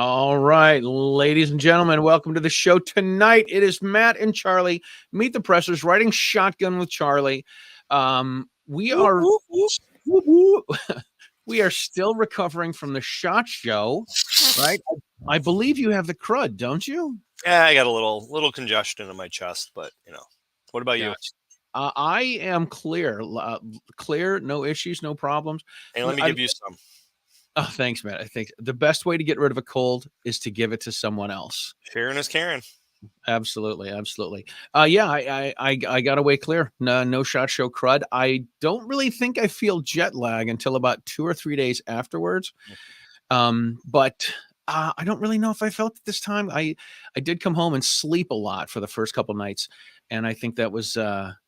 All right, ladies and gentlemen, welcome to the show tonight. It is Matt and Charlie. Meet the Pressers, riding shotgun with Charlie. We are we are still recovering from the SHOT Show, right? I believe you have the crud, don't you? Yeah, I got a little congestion in my chest, but what about you? I am clear, clear, no issues, no problems. Hey, let me give you some. Oh, thanks, Matt. I think the best way to get rid of a cold is to give it to someone else. Sharon is Karen. Absolutely. Yeah, I got away clear. No SHOT Show crud. I don't really think I feel jet lag until about 2 or 3 days afterwards. But I don't really know if I felt it this time. I did come home and sleep a lot for the first couple nights, and I think that was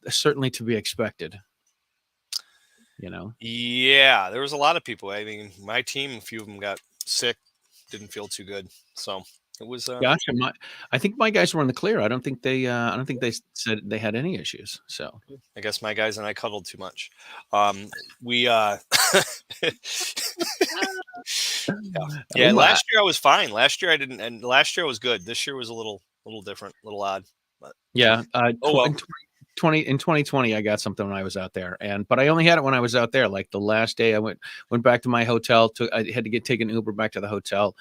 certainly to be expected. Yeah, there was a lot of people. I mean, my team, a few of them got sick, didn't feel too good. So it was. Gotcha. I think my guys were in the clear. I don't think they said they had any issues. So I guess my guys and I cuddled too much. Yeah. Last year I was fine. Last year I didn't, and last year I was good. This year was a little different, a little odd. But yeah. In 2020, I got something when I was out there, but I only had it when I was out there. Like the last day, I went back to my hotel. I had to take an Uber back to the hotel,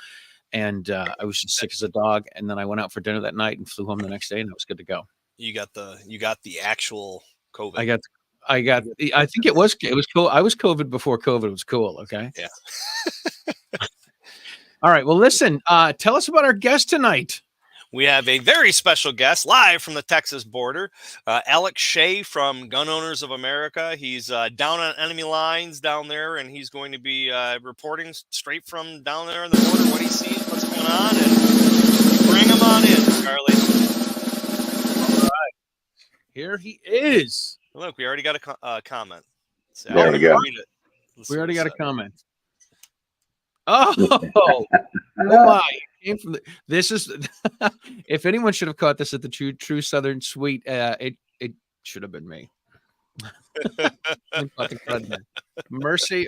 and I was just sick as a dog. And then I went out for dinner that night and flew home the next day, and it was good to go. You got the actual COVID. I think it was cool. I was COVID before COVID was cool. Okay. Yeah. All right. Well, listen. Tell us about our guest tonight. We have a very special guest live from the Texas border, Alex Shay from Gun Owners of America. He's down on enemy lines down there, and he's going to be reporting straight from down there on the border what he sees, what's going on, and bring him on in, Charlie. All right. Here he is. Look, we already got a comment. So there we go. We already got a comment. Oh my. Came from this is if anyone should have caught this at the true Southern Suite, it should have been me. Mercy.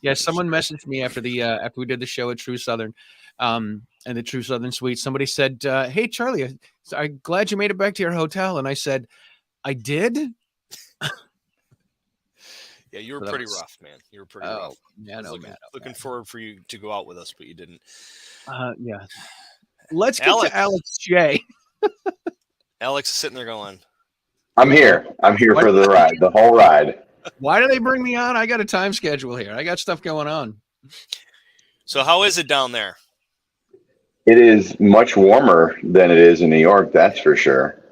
Yeah, someone messaged me after we did the show at True Southern, and the True Southern Suite. Somebody said, "Hey Charlie, I'm glad you made it back to your hotel," and I said, "I did." Yeah, you were pretty rough, man. You were pretty rough. Yeah, looking forward for you to go out with us, but you didn't. Yeah. Let's get to Alex Shay. Alex is sitting there going, I'm here for the ride, the whole ride. Why do they bring me on? I got a time schedule here. I got stuff going on. So how is it down there? It is much warmer than it is in New York, that's for sure.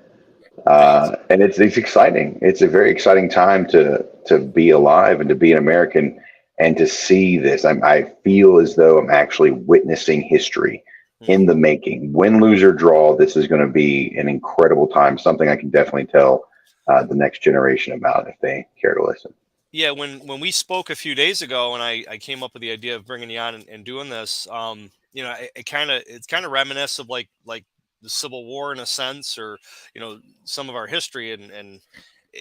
And it's exciting. It's a very exciting time to be alive and to be an American and to see this. I feel as though I'm actually witnessing history in the making. Win, lose, or draw, this is going to be an incredible time. Something I can definitely tell the next generation about if they care to listen. Yeah, when we spoke a few days ago, and I came up with the idea of bringing you on and doing this, it's kind of reminiscent of like the Civil War in a sense, or some of our history, and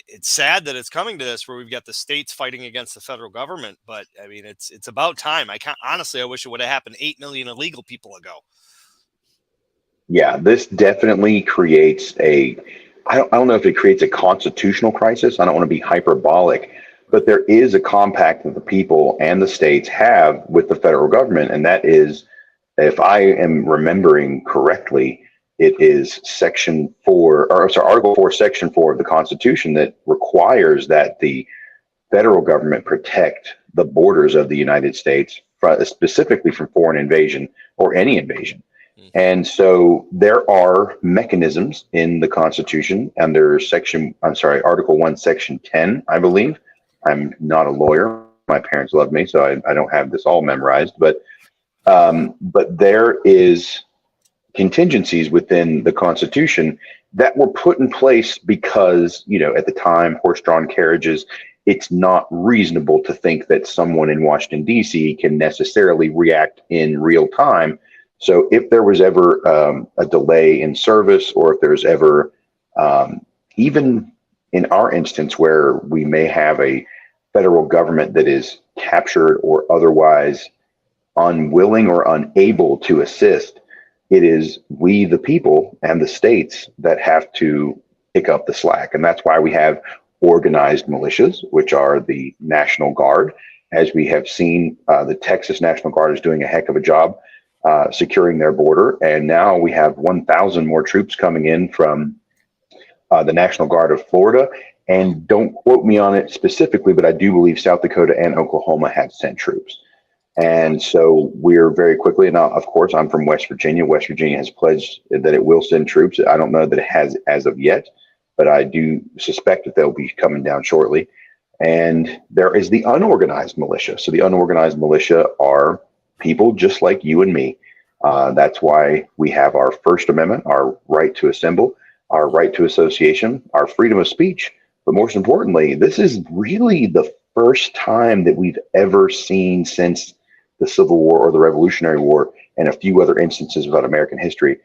it's sad that it's coming to this where we've got the states fighting against the federal government. But I mean, it's about time. I wish it would have happened 8 million illegal people ago. Yeah, this definitely creates I don't know if it creates a constitutional crisis. I don't want to be hyperbolic, but there is a compact that the people and the states have with the federal government, and that is, if I am remembering correctly, it is Article 4, Section 4 of the Constitution that requires that the federal government protect the borders of the United States, specifically from foreign invasion or any invasion. And so there are mechanisms in the Constitution under Article 1, Section 10, I believe. I'm not a lawyer. My parents love me, so I don't have this all memorized. But there is contingencies within the Constitution that were put in place because, at the time, horse-drawn carriages, it's not reasonable to think that someone in Washington, D.C. can necessarily react in real time. So if there was ever a delay in service, or if there's ever, even in our instance, where we may have a federal government that is captured or otherwise unwilling or unable to assist, it is we, the people, and the states that have to pick up the slack. And that's why we have organized militias, which are the National Guard. As we have seen, the Texas National Guard is doing a heck of a job securing their border. And now we have 1,000 more troops coming in from the National Guard of Florida. And don't quote me on it specifically, but I do believe South Dakota and Oklahoma have sent troops. And so we're very quickly, and of course, I'm from West Virginia. West Virginia has pledged that it will send troops. I don't know that it has as of yet, but I do suspect that they'll be coming down shortly. And there is the unorganized militia. So the unorganized militia are people just like you and me. That's why we have our First Amendment, our right to assemble, our right to association, our freedom of speech. But most importantly, this is really the first time that we've ever seen since the Civil War or the Revolutionary War and a few other instances about American history,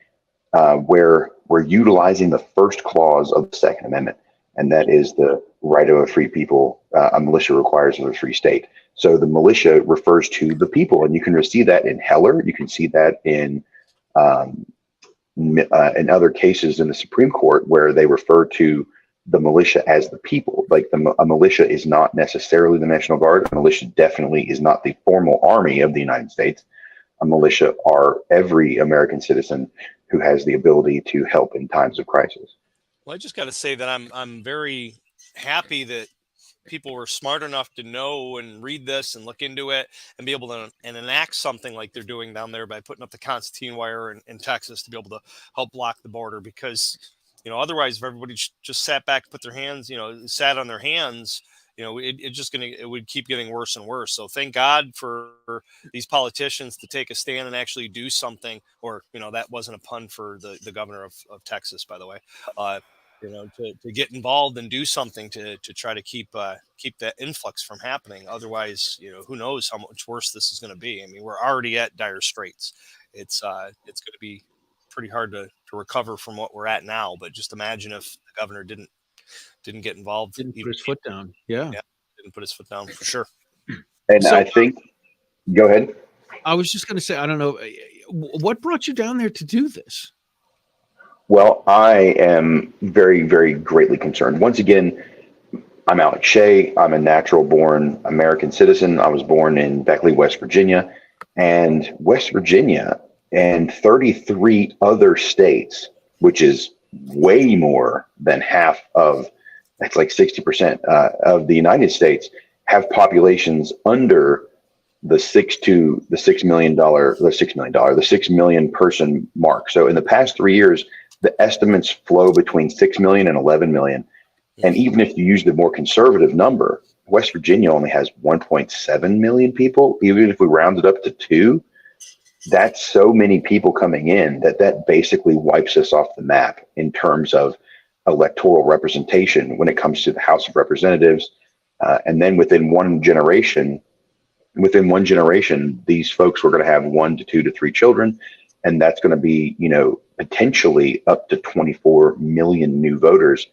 where we're utilizing the first clause of the Second Amendment, and that is the right of a free people. A militia requires of a free state. So the militia refers to the people, and you can see that in Heller. You can see that in other cases in the Supreme Court where they refer to the militia as the people. Like a militia is not necessarily the National Guard. A militia definitely is not the formal army of the United States. A militia are every American citizen who has the ability to help in times of crisis. Well, I just got to say that I'm very happy that people were smart enough to know and read this and look into it and be able to enact something like they're doing down there by putting up the Constantine wire in Texas to be able to help block the border. Because, otherwise, if everybody just sat back, put their hands, sat on their hands, it would keep getting worse and worse. So thank God for these politicians to take a stand and actually do something. Or, that wasn't a pun for the governor of Texas, by the way. To get involved and do something to try to keep that influx from happening. Otherwise, who knows how much worse this is going to be. I mean, we're already at dire straits. It's going to be pretty hard to recover from what we're at now. But just imagine if the governor didn't get involved. Didn't put his foot down. Yeah. Didn't put his foot down for sure. And so, I think, go ahead. I was just going to say, I don't know, what brought you down there to do this? Well, I am very, very greatly concerned. Once again, I'm Alex Shay. I'm a natural-born American citizen. I was born in Beckley, West Virginia. And West Virginia and 33 other states, which is way more than half of, that's like 60% of the United States, have populations under the 6 million person mark. So in the past 3 years, the estimates flow between 6 million and 11 million. And even if you use the more conservative number, West Virginia only has 1.7 million people. Even if we round it up to 2, that's so many people coming in that basically wipes us off the map in terms of electoral representation when it comes to the House of Representatives. And then within one generation, these folks were going to have 1 to 2 to 3 children. And that's going to be, potentially up to 24 million new voters.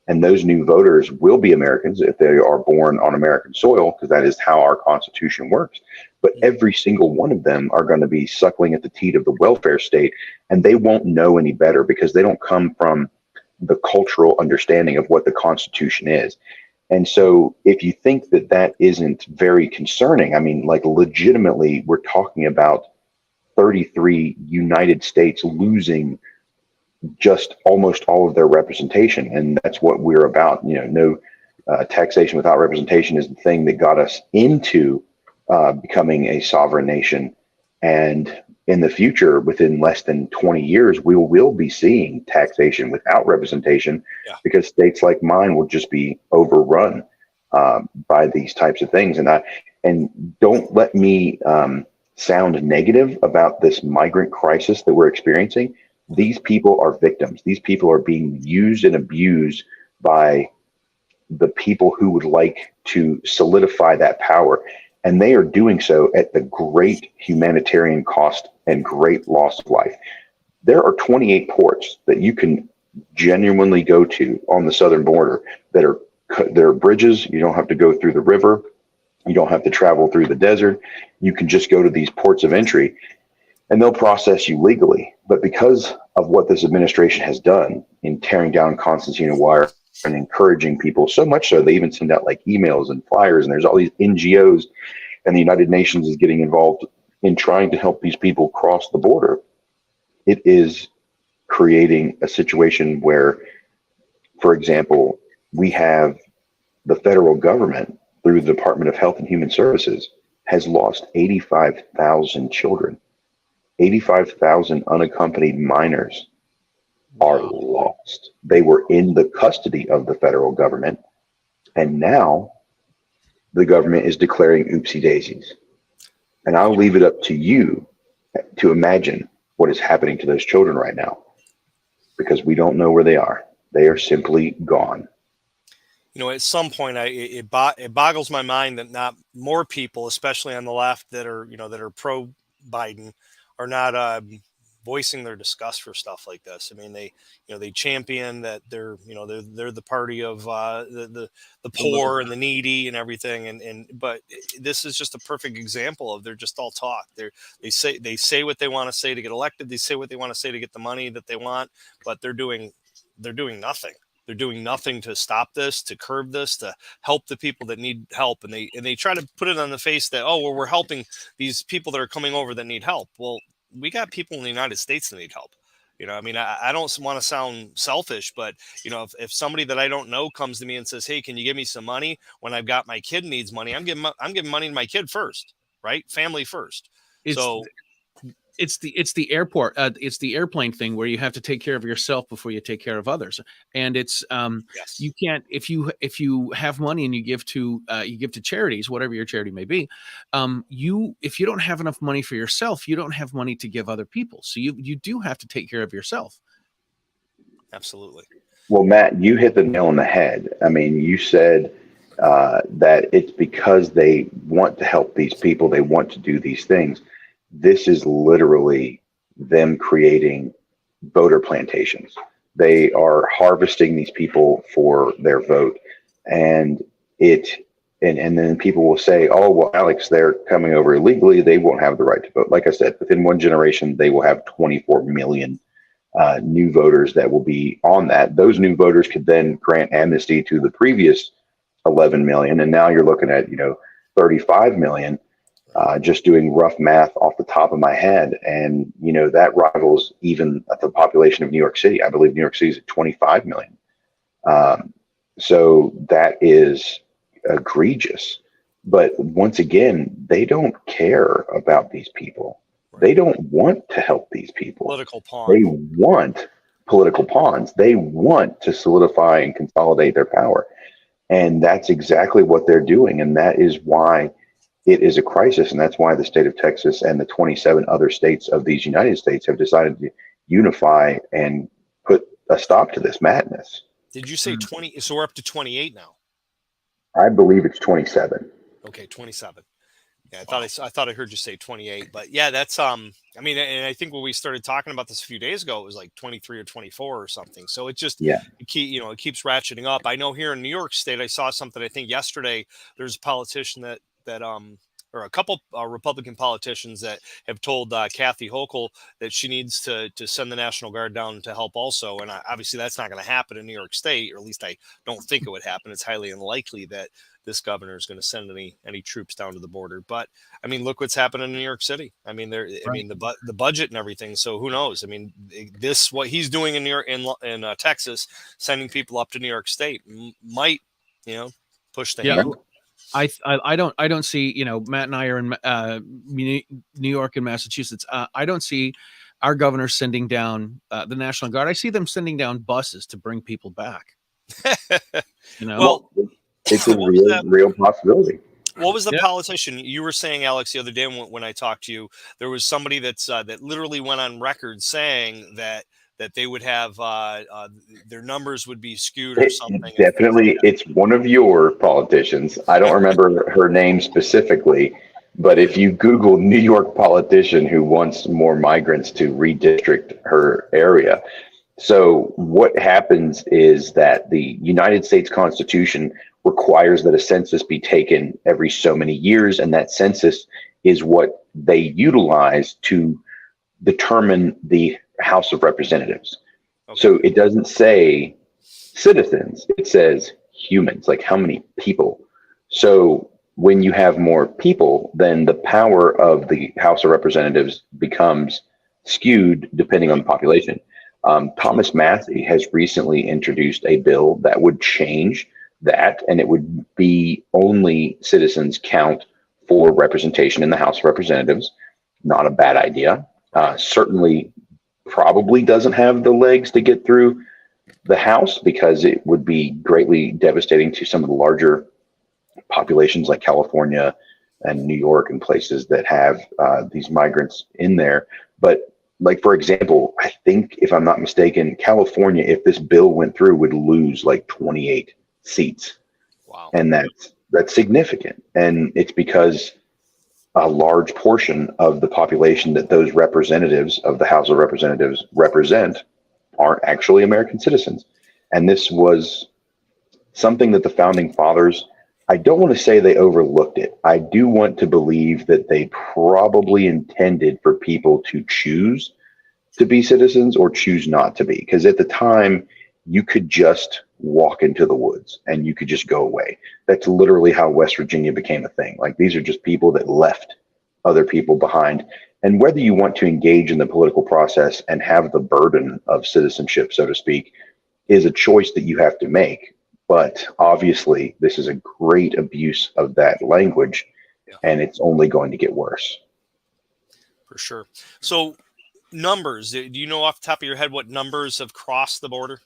And those new voters will be Americans if they are born on American soil, because that is how our Constitution works. But every single one of them are going to be suckling at the teat of the welfare state, and they won't know any better because they don't come from the cultural understanding of what the Constitution is. And so if you think that isn't very concerning, I mean, like legitimately, we're talking about 33 United States losing just almost all of their representation. And that's what we're about. No taxation without representation is the thing that got us into becoming a sovereign nation. And in the future, within less than 20 years, we will be seeing taxation without representation, because states like mine will just be overrun by these types of things. And don't let me sound negative about this migrant crisis that we're experiencing. These people are victims. These people are being used and abused by the people who would like to solidify that power. And they are doing so at the great humanitarian cost and great loss of life. There are 28 ports that you can genuinely go to on the southern border that are bridges. You don't have to go through the river. You don't have to travel through the desert. You can just go to these ports of entry and they'll process you legally. But because of what this administration has done in tearing down Constantine Wire and encouraging people, so much so they even send out like emails and flyers, and there's all these NGOs, and the United Nations is getting involved in trying to help these people cross the border. It is creating a situation where, for example, we have the federal government through the Department of Health and Human Services has lost 85,000 children. 85,000 unaccompanied minors are lost. They were in the custody of the federal government, and now the government is declaring oopsie daisies. And I'll leave it up to you to imagine what is happening to those children right now, because we don't know where they are. They are simply gone. You know, at some point, it boggles my mind that not more people, especially on the left, that are pro Biden, are not voicing their disgust for stuff like this. I mean, they champion that they're the party of the poor and the needy and everything, but this is just a perfect example of they're just all talk. They say what they want to say to get elected. They say what they want to say to get the money that they want, but they're doing nothing. They're doing nothing to stop this, to curb this, to help the people that need help. And they try to put it on the face that, oh, well, we're helping these people that are coming over that need help. Well, we got people in the United States that need help. You know, I mean, I don't want to sound selfish, but, you know, if somebody that I don't know comes to me and says, hey, can you give me some money when I've got my kid needs money? I'm giving money to my kid first, right? Family first. It's the airport. It's the airplane thing where you have to take care of yourself before you take care of others. And it's yes. You can't, if you have money and you give to charities, whatever your charity may be, if you don't have enough money for yourself, you don't have money to give other people. So you do have to take care of yourself. Absolutely. Well, Matt, you hit the nail on the head. I mean, you said that it's because they want to help these people. They want to do these things. This is literally them creating voter plantations. They are harvesting these people for their vote. And then people will say, oh, well, Alex, they're coming over illegally. They won't have the right to vote. Like I said, within one generation, they will have 24 million new voters that will be on that. Those new voters could then grant amnesty to the previous 11 million. And now you're looking at, 35 million. Just doing rough math off the top of my head. And, that rivals even the population of New York City. I believe New York City is at 25 million. So that is egregious. But once again, they don't care about these people. Right. They don't want to help these people. Political pawns. They want political pawns. They want to solidify and consolidate their power. And that's exactly what they're doing. And that is why it is a crisis, and that's why the state of Texas and the 27 other states of these United States have decided to unify and put a stop to this madness. Did you say 20? So we're up to 28 now. I believe it's 27. Okay, 27. Yeah, I thought I heard you say 28, but yeah, that's I mean, and I think when we started talking about this a few days ago, it was like 23 or 24 or something. So it just it keeps ratcheting up. I know here in New York State, I saw something. I think yesterday there's a politician that or a couple Republican politicians that have told Kathy Hochul that she needs to send the National Guard down to help also. And obviously that's not going to happen in New York State, or at least I don't think it would happen. It's highly unlikely that this governor is going to send any troops down to the border. But I mean, look what's happened in New York City. I mean, I mean, the budget and everything. So who knows? I mean, what he's doing in New York, in Texas, sending people up to New York State might, push the handle. I don't see, Matt and I are in New York and Massachusetts. I don't see our governor sending down the National Guard. I see them sending down buses to bring people back. Well, it's a real possibility. What was the politician you were saying, Alex, the other day when I talked to you? There was somebody that literally went on record saying that they would have their numbers would be skewed or something. Definitely, it's one of your politicians. I don't remember her name specifically, but if you Google New York politician who wants more migrants to redistrict her area. So what happens is that the United States Constitution requires that a census be taken every so many years, and that census is what they utilize to determine the House of Representatives. Okay. So it doesn't say citizens, it says humans, like how many people. So when you have more people, then the power of the House of Representatives becomes skewed depending on the population. Thomas Massey has recently introduced a bill that would change that, and it would be only citizens count for representation in the House of Representatives. Not a bad idea. Certainly probably doesn't have the legs to get through the House because it would be greatly devastating to some of the larger populations like California and New York and places that have these migrants in there. But like, for example, I think if I'm not mistaken, California, if this bill went through, would lose like 28 seats. Wow. And that's significant. And it's because a large portion of the population that those representatives of the House of Representatives represent aren't actually American citizens. And this was something that the founding fathers, I don't want to say they overlooked it. I do want to believe that they probably intended for people to choose to be citizens or choose not to be. Because at the time, you could just walk into the woods and you could just go away. That's literally how West Virginia became a thing. Like, these are just people that left other people behind. And whether you want to engage in the political process and have the burden of citizenship, so to speak, is a choice that you have to make. But obviously, this is a great abuse of that language, and it's only going to get worse. For sure. So, numbers, do you know off the top of your head what numbers have crossed the border?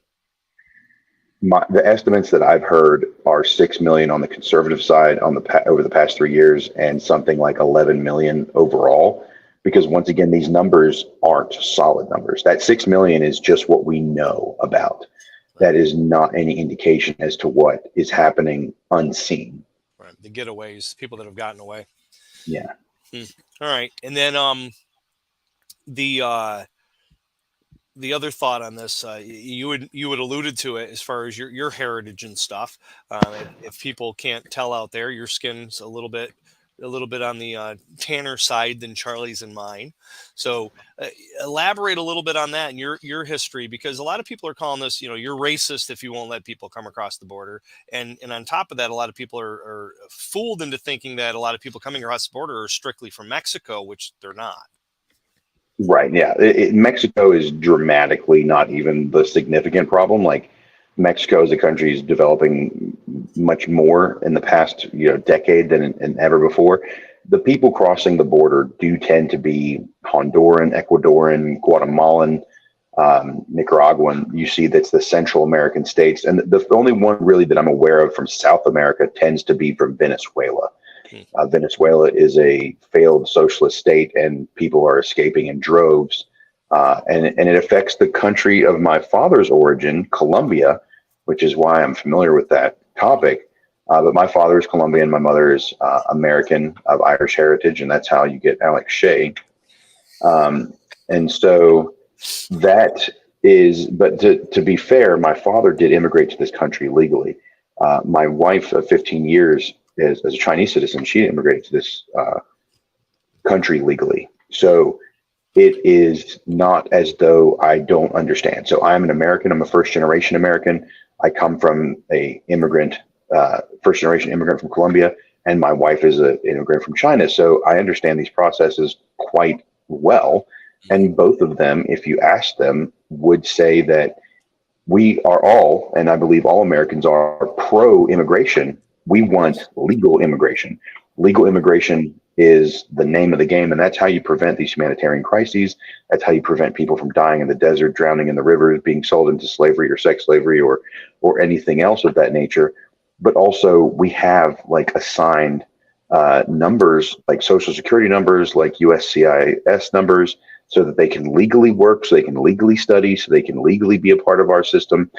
The estimates that I've heard are 6 million on the conservative side over the past 3 years, and something like 11 million overall. Because once again, these numbers aren't solid numbers. That 6 million is just what we know about. That is not any indication as to what is happening unseen. Right. The getaways, people that have gotten away. Yeah. All right. And then the other thought on this, you had alluded to it as far as your heritage and stuff. If people can't tell out there, your skin's a little bit on the tanner side than Charlie's and mine. So elaborate a little bit on that and your history, because a lot of people are calling this, you're racist if you won't let people come across the border. And on top of that, a lot of people are fooled into thinking that a lot of people coming across the border are strictly from Mexico, which they're not. Right. Yeah. Mexico is dramatically not even the significant problem. Like, Mexico as a country is developing much more in the past, decade than ever before. The people crossing the border do tend to be Honduran, Ecuadorian, Guatemalan, Nicaraguan. You see, that's the Central American states. And the only one really that I'm aware of from South America tends to be from Venezuela. Venezuela is a failed socialist state, and people are escaping in droves. And it affects the country of my father's origin, Colombia, which is why I'm familiar with that topic. But my father is Colombian, my mother is American of Irish heritage, and that's how you get Alex Shay. And so that is, but to be fair, my father did immigrate to this country legally. My wife of 15 years as a Chinese citizen, she immigrated to this country legally. So it is not as though I don't understand. So I'm an American. I'm a first generation American. I come from a first generation immigrant from Colombia, and my wife is an immigrant from China. So I understand these processes quite well. And both of them, if you ask them, would say that we are all, and I believe all Americans are, pro-immigration. We want legal immigration. Legal immigration is the name of the game, and that's how you prevent these humanitarian crises. That's how you prevent people from dying in the desert, drowning in the rivers, being sold into slavery or sex slavery or anything else of that nature. But also, we have like assigned numbers, like Social Security numbers, like USCIS numbers, so that they can legally work, so they can legally study, so they can legally be a part of our system.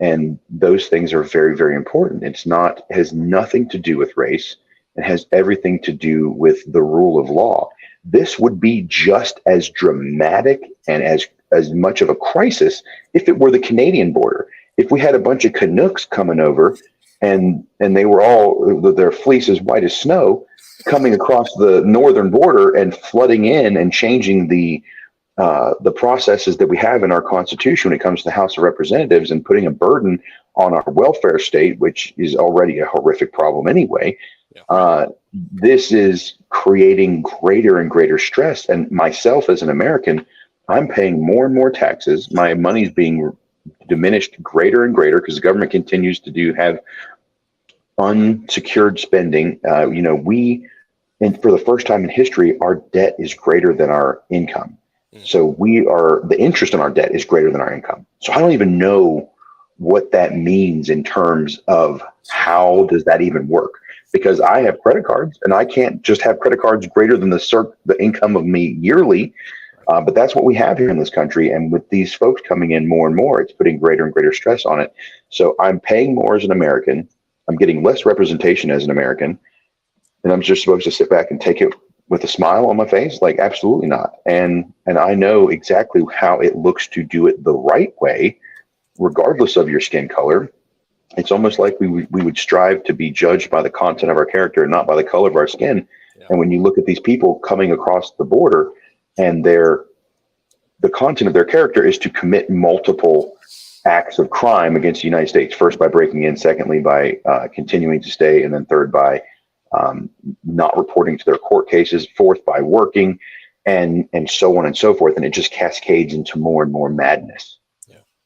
And those things are very, very important. It has nothing to do with race. It has everything to do with the rule of law. This would be just as dramatic and as much of a crisis if it were the Canadian border. If we had a bunch of Canucks coming over and they were all their fleece as white as snow, coming across the northern border and flooding in and changing the processes that we have in our Constitution when it comes to the House of Representatives, and putting a burden on our welfare state, which is already a horrific problem anyway. Yeah. This is creating greater and greater stress. And myself as an American, I'm paying more and more taxes. My money's being diminished greater and greater because the government continues to have unsecured spending. And for the first time in history, our debt is greater than our income. So the interest on our debt is greater than our income. So I don't even know what that means in terms of how does that even work? Because I have credit cards, and I can't just have credit cards greater than the income of me yearly. But that's what we have here in this country. And with these folks coming in more and more, it's putting greater and greater stress on it. So I'm paying more as an American. I'm getting less representation as an American. And I'm just supposed to sit back and take it with a smile on my face? Like, absolutely not. And I know exactly how it looks to do it the right way, regardless of your skin color. It's almost like we would strive to be judged by the content of our character and not by the color of our skin. Yeah. And when you look at these people coming across the border, and the content of their character is to commit multiple acts of crime against the United States, first by breaking in, secondly by continuing to stay, and then third by not reporting to their court cases, fourth by working, and so on and so forth. And it just cascades into more and more madness.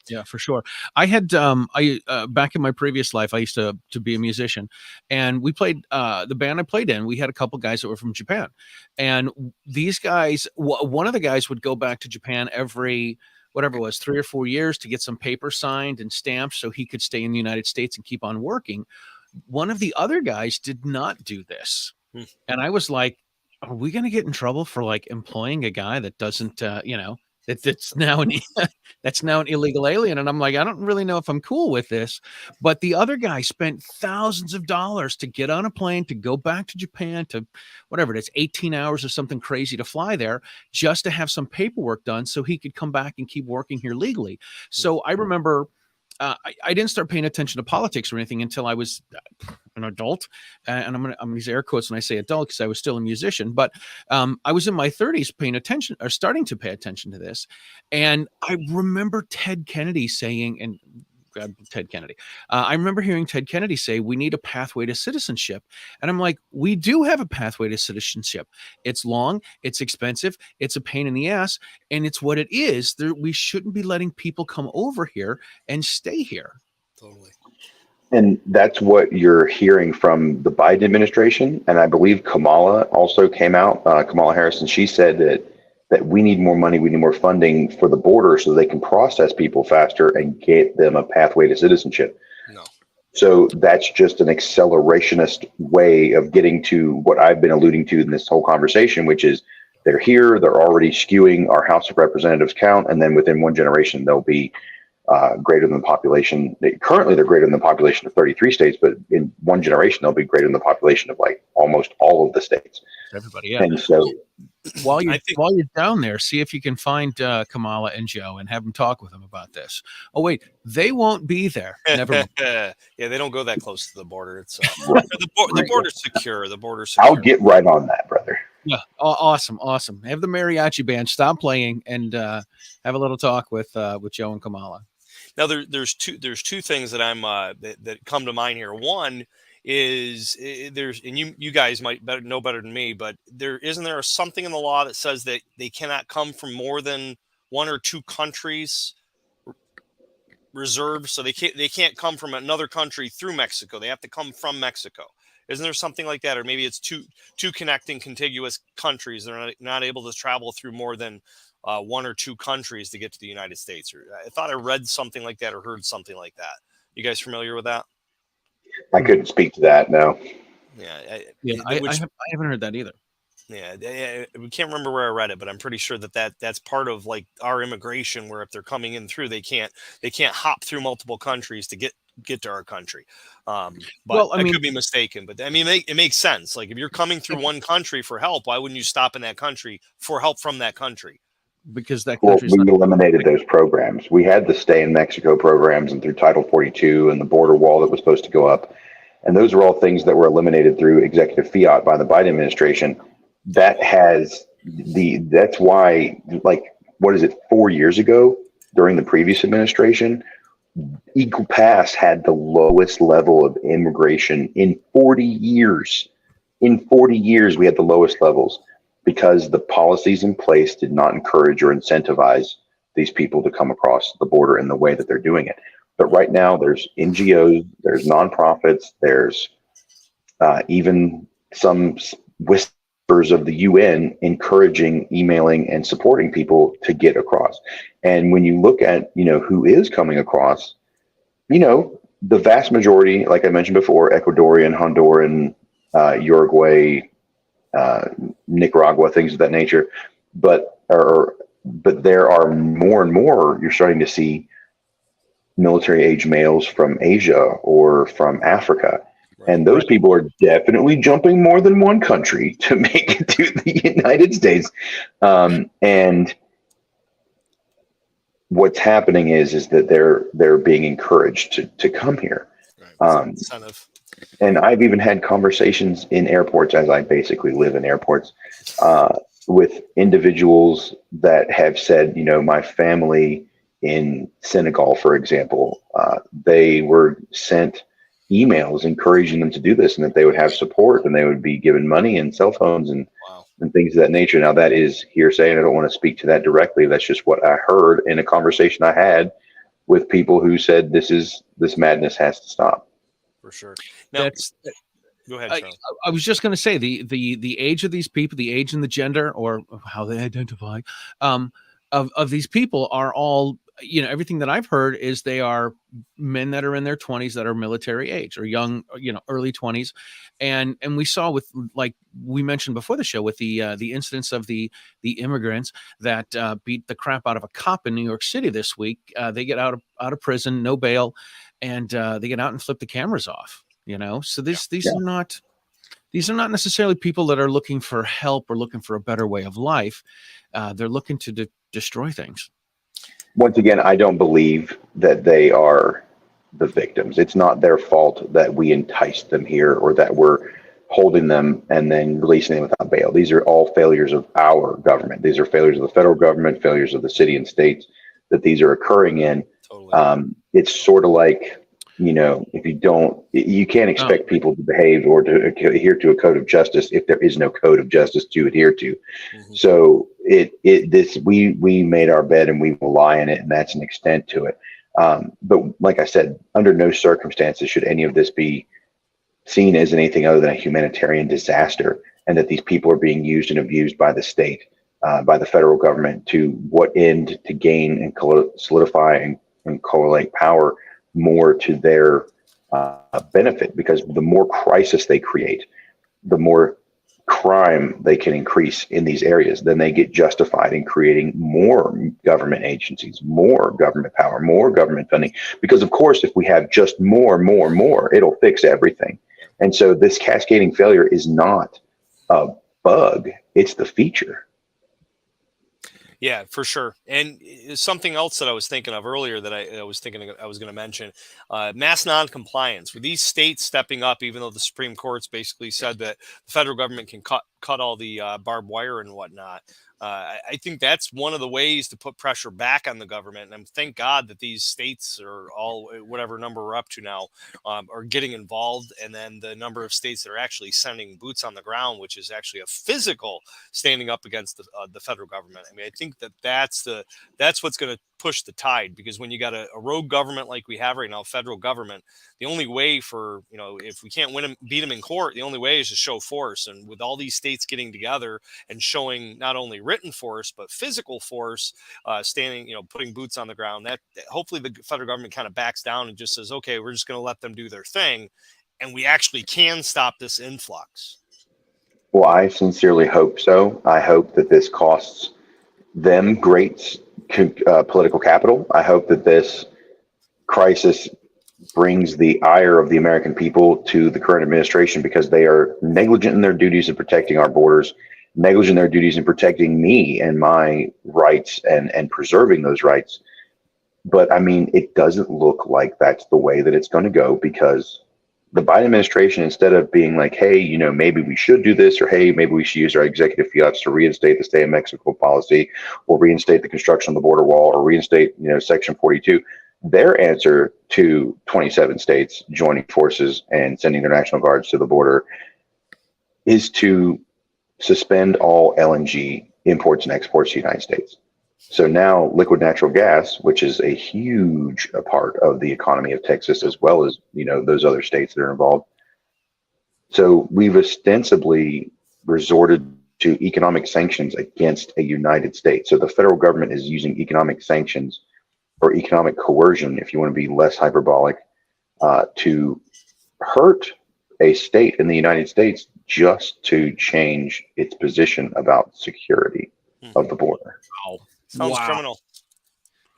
Yeah, for sure. I had back in my previous life, I used to be a musician, and we played the band I played in. We had a couple guys that were from Japan, and these guys, one of the guys would go back to Japan every whatever it was 3 or 4 years to get some paper signed and stamped so he could stay in the United States and keep on working. One of the other guys did not do this, and I was like, "Are we going to get in trouble for like employing a guy that doesn't, that's now an illegal alien?" And I'm like, I don't really know if I'm cool with this. But the other guy spent thousands of dollars to get on a plane to go back to Japan to whatever it is, 18 hours or something crazy to fly there just to have some paperwork done so he could come back and keep working here legally. So I remember I didn't start paying attention to politics or anything until I was an adult, and I'm gonna use air quotes when I say adult because I was still a musician. But I was in my 30s paying attention, or starting to pay attention to this, and I remember Ted Kennedy saying, and Ted Kennedy, I remember hearing Ted Kennedy say, "We need a pathway to citizenship," and I'm like, "We do have a pathway to citizenship. It's long, it's expensive, it's a pain in the ass, and it's what it is. We shouldn't be letting people come over here and stay here." Totally. And that's what you're hearing from the Biden administration. And I believe Kamala also came out, Kamala Harris, and she said that we need more money, we need more funding for the border so they can process people faster and get them a pathway to citizenship. No. So that's just an accelerationist way of getting to what I've been alluding to in this whole conversation, which is they're here, they're already skewing our House of Representatives count, and then within one generation, they'll be greater than the population. Currently, they're greater than the population of 33 states, but in one generation, they'll be greater than the population of like almost all of the states. Everybody, yeah. And so, while you're down there, see if you can find Kamala and Joe and have them talk with them about this. Oh wait, they won't be there. Never mind. Yeah, they don't go that close to the border. It's the border's secure. The border's secure. I'll get right on that, brother. Yeah, awesome. Have the mariachi band stop playing and have a little talk with Joe and Kamala. Now there's two things that I'm that come to mind here. One is there's, and you guys might know better than me, but isn't there something in the law that says that they cannot come from more than one or two countries reserved, so they can't come from another country through Mexico. They have to come from Mexico. Isn't there something like that? Or maybe it's two connecting contiguous countries. They're not able to travel through more than one or two countries to get to the United States. Or I thought I read something like that or heard something like that. You guys familiar with that? I couldn't speak to that. No. Yeah. I haven't heard that either. Yeah, we can't remember where I read it, but I'm pretty sure that's part of like our immigration, where if they're coming in through, they can't hop through multiple countries to get to our country. But well, I could be mistaken. But I mean, it makes sense. Like if you're coming through one country for help, why wouldn't you stop in that country for help from that country? Because that country's we eliminated those programs. We had the stay in Mexico programs, and through Title 42 and the border wall that was supposed to go up, And those are all things that were eliminated through executive fiat by the Biden administration. That's why, like, what is it, 4 years ago during the previous administration, Equal Pass had the lowest level of immigration in 40 years. In 40 years, we had the lowest levels because the policies in place did not encourage or incentivize these people to come across the border in the way that they're doing it. But right now, there's NGOs, there's nonprofits, there's even some whispers of the UN encouraging, emailing, and supporting people to get across. And when you look at, who is coming across, the vast majority, like I mentioned before, Ecuadorian, Honduran, Uruguay, Nicaragua, things of that nature. But there are more and more, you're starting to see military age males from Asia or from Africa. And those people are definitely jumping more than one country to make it to the United States. And what's happening is that they're being encouraged to come here. Incentive. And I've even had conversations in airports, as I basically live in airports, with individuals that have said, my family in Senegal, for example, they were sent emails encouraging them to do this and that they would have support and they would be given money and cell phones and things of that nature. Now, that is hearsay, and I don't want to speak to that directly. That's just what I heard in a conversation I had with people who said this madness has to stop. For sure. Now, go ahead, Charles. I was just going to say the age of these people, the age and the gender, or how they identify, of these people are all, everything that I've heard is they are men that are in their 20s that are military age or young, early 20s. And we saw with, like we mentioned before the show, with the incidents of the immigrants that beat the crap out of a cop in New York City this week. They get out of prison, no bail, and they get out and flip the cameras off. So these are not necessarily people that are looking for help or looking for a better way of life. They're looking to destroy things. Once again, I don't believe that they are the victims. It's not their fault that we enticed them here or that we're holding them and then releasing them without bail. These are all failures of our government. These are failures of the federal government, failures of the city and states that these are occurring in. Totally. It's sort of like, if you can't expect people to behave or to adhere to a code of justice if there is no code of justice to adhere to. Mm-hmm. So we made our bed and we will lie in it, and that's an extent to it. But like I said, under no circumstances should any of this be seen as anything other than a humanitarian disaster, and that these people are being used and abused by the state, by the federal government to what end? To gain and solidify and correlate power more to their benefit, because the more crisis they create, the more crime they can increase in these areas. Then they get justified in creating more government agencies, more government power, more government funding. Because of course, if we have just more, it'll fix everything. And so this cascading failure is not a bug, it's the feature. Yeah, for sure. And something else that I was thinking of earlier that I was thinking I was going to mention, mass non-compliance. With these states stepping up, even though the Supreme Court's basically said that the federal government can cut all the barbed wire and whatnot. I think that's one of the ways to put pressure back on the government. And thank God that these states are all, whatever number we're up to now, are getting involved. And then the number of states that are actually sending boots on the ground, which is actually a physical standing up against the federal government. I mean, I think that's what's going to push the tide, because when you got a rogue government like we have right now, federal government, the only way for, if we can't beat them in court, the only way is to show force. And with all these states getting together and showing not only written force, but physical force, standing, putting boots on the ground, that hopefully the federal government kind of backs down and just says, okay, we're just going to let them do their thing. And we actually can stop this influx. Well, I sincerely hope so. I hope that this costs them great political capital. I hope that this crisis brings the ire of the American people to the current administration, because they are negligent in their duties of protecting our borders, negligent in their duties in protecting me and my rights and preserving those rights. But I mean, it doesn't look like that's the way that it's going to go, because the Biden administration, instead of being like, hey, you know, maybe we should do this, or hey, maybe we should use our executive fiats to reinstate the stay in Mexico policy, or reinstate the construction of the border wall, or reinstate, you know, Section 42, their answer to 27 states joining forces and sending their National Guards to the border is to suspend all LNG imports and exports to the United States. So now liquid natural gas, which is a huge part of the economy of Texas, as well as, you know, those other states that are involved. So we've ostensibly resorted to economic sanctions against a United States. So the federal government is using economic sanctions or economic coercion, if you want to be less hyperbolic, to hurt a state in the United States just to change its position about security of the border. Wow. Sounds criminal.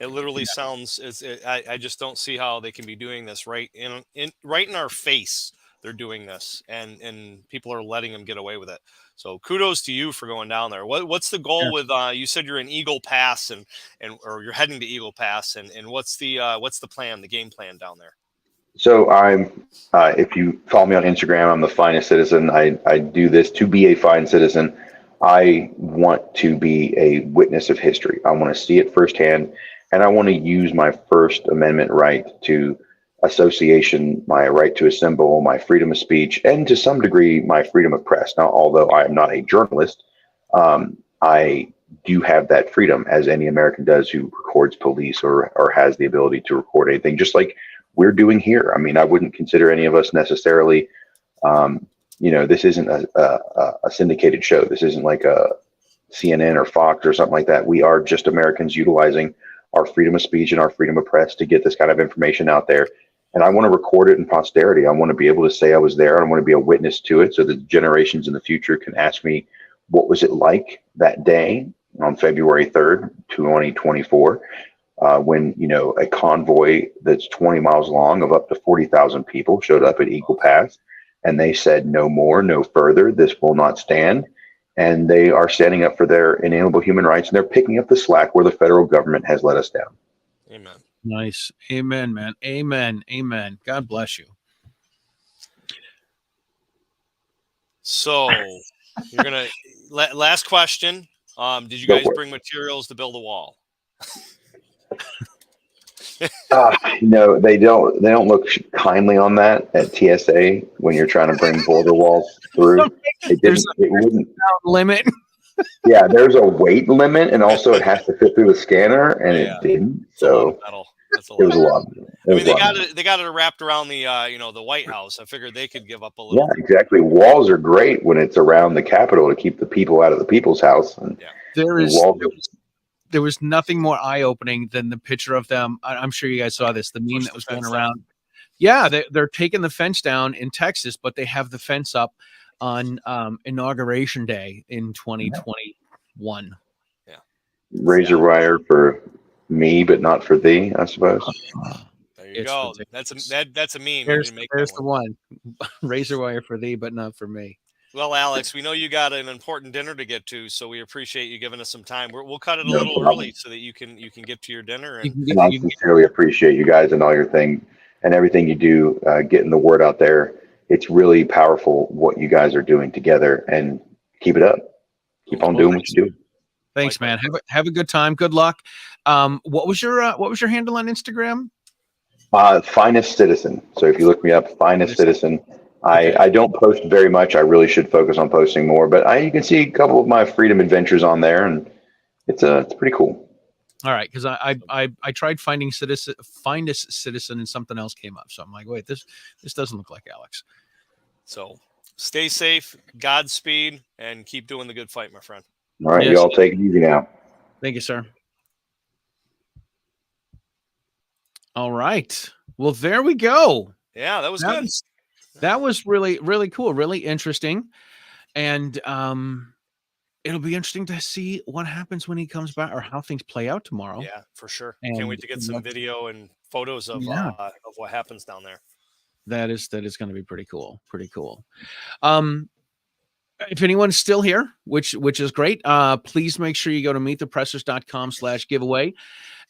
It literally sounds. I just don't see how they can be doing this right in our face. They're doing this, and people are letting them get away with it. So kudos to you for going down there. What's the goal with? You said you're in Eagle Pass, or you're heading to Eagle Pass, and what's the plan, the game plan down there? So I'm, if you follow me on Instagram, I'm the finest citizen. I do this to be a fine citizen. I want to be a witness of history. I want to see it firsthand, and I want to use my First Amendment right to association, my right to assemble, my freedom of speech, and to some degree, my freedom of press. Now, although I am not a journalist, I do have that freedom, as any American does who records police or has the ability to record anything, just like we're doing here. I mean, I wouldn't consider any of us necessarily, you know, this isn't a syndicated show. This isn't like a CNN or Fox or something like that. We are just Americans utilizing our freedom of speech and our freedom of press to get this kind of information out there. And I want to record it in posterity. I want to be able to say I was there. I want to be a witness to it so that generations in the future can ask me, what was it like that day on February 3rd, 2024, when, you know, a convoy that's 20 miles long of up to 40,000 people showed up at Eagle Pass, and they said, no more, no further, this will not stand. And they are standing up for their inalienable human rights, and they're picking up the slack where the federal government has let us down. Amen. Nice. Amen, man. Amen. Amen. God bless you. So you're going to, last question. Did you guys bring materials to build a wall? No, they don't look kindly on that at TSA when you're trying to bring border walls through. It wouldn't limit. Yeah, there's a weight limit, and also it has to fit through the scanner, and it didn't. So it was a lot. I mean, they got it wrapped around the the White House. I figured they could give up a little. Yeah, exactly. Walls are great when it's around the Capitol to keep the people out of the people's house. And there was nothing more eye-opening than the picture of them. I'm sure you guys saw this, the meme that was going around. Yeah, they're taking the fence down in Texas, but they have the fence up on Inauguration Day in 2021. Yeah. Razor wire for me, but not for thee, I suppose. There you go. That's a meme. There's the one. Razor wire for thee, but not for me. Well, Alex, we know you got an important dinner to get to, so we appreciate you giving us some time. We'll cut it a little early so that you can get to your dinner. And I sincerely appreciate you guys and all your thing and everything you do, getting the word out there. It's really powerful what you guys are doing together, and keep it up. Keep on doing what you do. Thanks, man. Have a good time. Good luck. What was your handle on Instagram? Finest Citizen. So if you look me up, Finest Citizen. I don't post very much. I really should focus on posting more, but you can see a couple of my freedom adventures on there, and it's pretty cool. All right, because I tried finding Finest Citizen and something else came up, so I'm like, wait, this doesn't look like Alex. So stay safe, Godspeed, and keep doing the good fight, my friend. All right, you all take it easy now. Thank you, sir. All right, well, there we go. Yeah, that was good. That was really, really cool, really interesting. And it'll be interesting to see what happens when he comes back or how things play out tomorrow. Yeah, for sure. Can't wait to get some video and photos of what happens down there. That is going to be pretty cool. Pretty cool. If anyone's still here, which is great, please make sure you go to meetthepressers.com/giveaway.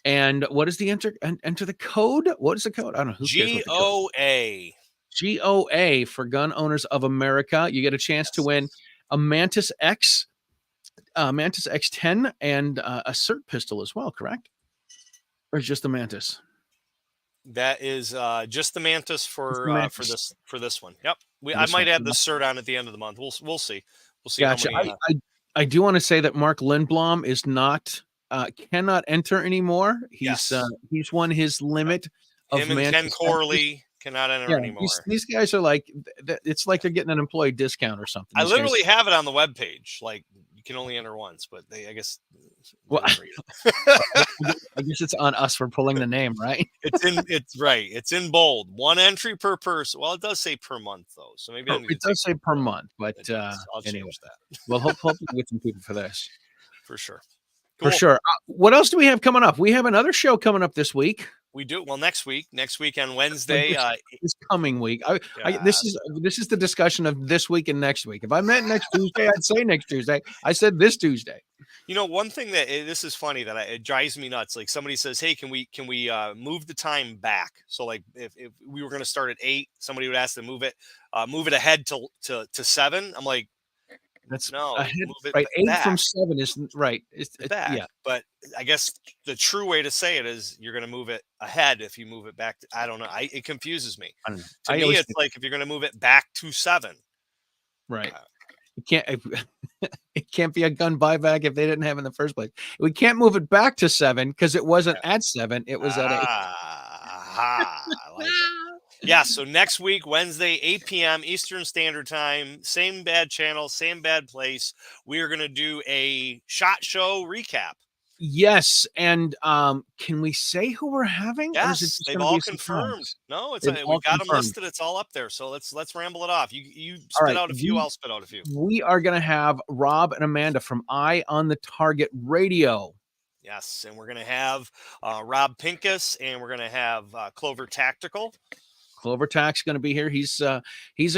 And what is the enter the code? What is the code? I don't know. GOA. GOA for Gun Owners of America. You get a chance to win a Mantis X10 and a CERT pistol as well, correct? Or just the Mantis? That is just the Mantis for this one. Yep. I This might one. add the CERT on at the end of the month. We'll see. We'll see Gotcha. how many. I do want to say that Mark Lindblom is not cannot enter anymore. He's won his limit of Him and Mantis Ken Corley cannot enter anymore. These guys are like, it's like they're getting an employee discount or something. I literally have it on the webpage. Like, you can only enter once, but I guess. Well, I guess it's on us for pulling the name, right? It's in bold. One entry per person. Well, it does say per month though, so maybe it does say per month. But I'll anyway, change that. Well, hopefully we get some people for this. For sure. Cool. For sure. What else do we have coming up? We have another show coming up this week. We do. Well, next week on Wednesday. This coming week. This is the discussion of this week and next week. If I meant next Tuesday, I'd say next Tuesday. I said this Tuesday. You know, one thing that this is funny that it drives me nuts. Like somebody says, "Hey, can we move the time back?" So like if we were going to start at 8, somebody would ask to move it ahead to 7. I'm like, that's no, ahead, move it right. 8 back. from 7 is right. It's back. Yeah. But I guess the true way to say it is you're going to move it ahead if you move it back. I don't know. It confuses me. I don't know. To me, it's like if you're going to move it back to 7. Right. It can't be a gun buyback if they didn't have it in the first place. We can't move it back to 7 because it wasn't at 7. It was at 8. I like it. Yeah, so next week, Wednesday, 8 p.m. Eastern Standard Time, same bad channel, same bad place. We are going to do a SHOT Show recap. Yes, and can we say who we're having? Yes, they've all confirmed. No, we got them listed. It's all up there. So let's ramble it off. You spit out a few. I'll spit out a few. We are going to have Rob and Amanda from Eye on the Target Radio. Yes, and we're going to have Rob Pincus, and we're going to have Clover Tactical. Clover Tack's going to be here. He's a